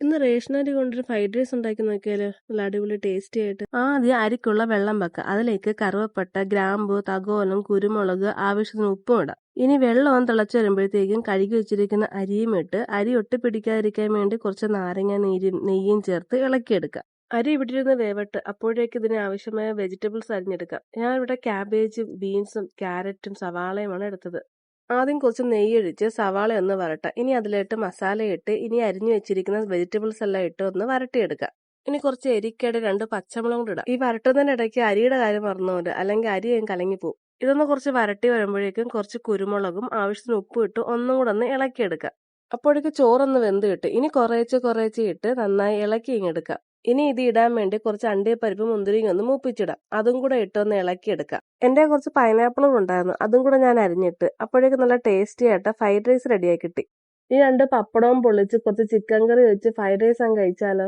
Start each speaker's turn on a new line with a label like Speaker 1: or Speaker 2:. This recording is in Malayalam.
Speaker 1: ഇന്ന് റേഷൻ അരി കൊണ്ടൊരു ഫ്രൈഡ് റൈസ് ഉണ്ടാക്കി നോക്കിയാലോ? നല്ല അടിപൊളി ടേസ്റ്റി ആയിട്ട്. ആദ്യം അരിക്കുള്ള വെള്ളം വെക്കുക. അതിലേക്ക് കറുവപ്പട്ട, ഗ്രാമ്പു, തകോലം, കുരുമുളക്, ആവശ്യത്തിന് ഉപ്പും ഇടാം. ഇനി വെള്ളം തിളച്ച് വരുമ്പോഴത്തേക്കും കഴുകി വെച്ചിരിക്കുന്ന അരിയും ഇട്ട് അരി ഒട്ടിപ്പിടിക്കാതിരിക്കാൻ വേണ്ടി കുറച്ച് നാരങ്ങ നീരും നെയ്യും ചേർത്ത് ഇളക്കിയെടുക്കുക. അരി ഇവിടിരുന്ന് വേവട്ട്. അപ്പോഴേക്ക് ഇതിന് ആവശ്യമായ വെജിറ്റബിൾസ് അരിഞ്ഞെടുക്കാം. ഞാൻ ഇവിടെ ക്യാബേജും ബീൻസും ക്യാരറ്റും സവാളയുമാണ് എടുത്തത്. ആദ്യം കുറച്ച് നെയ്യൊഴിച്ച് സവാള ഒന്ന് വരട്ടാം. ഇനി അതിലിട്ട് മസാല ഇട്ട് ഇനി അരിഞ്ഞു വെച്ചിരിക്കുന്ന വെജിറ്റബിൾസ് എല്ലാം ഇട്ട് ഒന്ന് വരട്ടിയെടുക്കാം. ഇനി കുറച്ച് എരിക്കയുടെ 2 പച്ചമുളകും കൂടെ ഇടാം. ഈ വരട്ടുന്നതിനിടയ്ക്ക് അരിയുടെ കാര്യം മറന്നുപോകരുത്, അല്ലെങ്കിൽ അരി കലങ്ങിപ്പോവും. ഇതൊന്ന് കുറച്ച് വരട്ടി വരുമ്പോഴേക്കും കുറച്ച് കുരുമുളകും ആവശ്യത്തിന് ഉപ്പും ഇട്ട് ഒന്നും കൂടെ ഒന്ന് ഇളക്കിയെടുക്കാം. അപ്പോഴേക്ക് ചോറൊന്ന് വെന്ത് കിട്ടും. ഇനി കുറേശ്ശെ ഇട്ട് നന്നായി ഇളക്കി ഇങ്ങെടുക്കാം. ഇനി ഇത് ഇടാൻ വേണ്ടി കുറച്ച് അണ്ടിപ്പരിപ്പ് മുന്തിരിയും ഒന്ന് മൂപ്പിച്ചിടാം. അതും കൂടെ ഇട്ടൊന്ന് ഇളക്കിയെടുക്കാം. എന്റെ കുറച്ച് പൈനാപ്പിളും ഉണ്ടായിരുന്നു, അതും കൂടെ ഞാൻ അരിഞ്ഞിട്ട്. അപ്പോഴേക്ക് നല്ല ടേസ്റ്റി ആയിട്ട് ഫ്രൈഡ് റൈസ് റെഡിയായി കിട്ടി. ഈ 2 പപ്പടവും പൊള്ളിച്ച് കുറച്ച് ചിക്കൻ കറി വെച്ച് ഫ്രൈഡ് റൈസ് അങ്ങ് കഴിച്ചാലോ.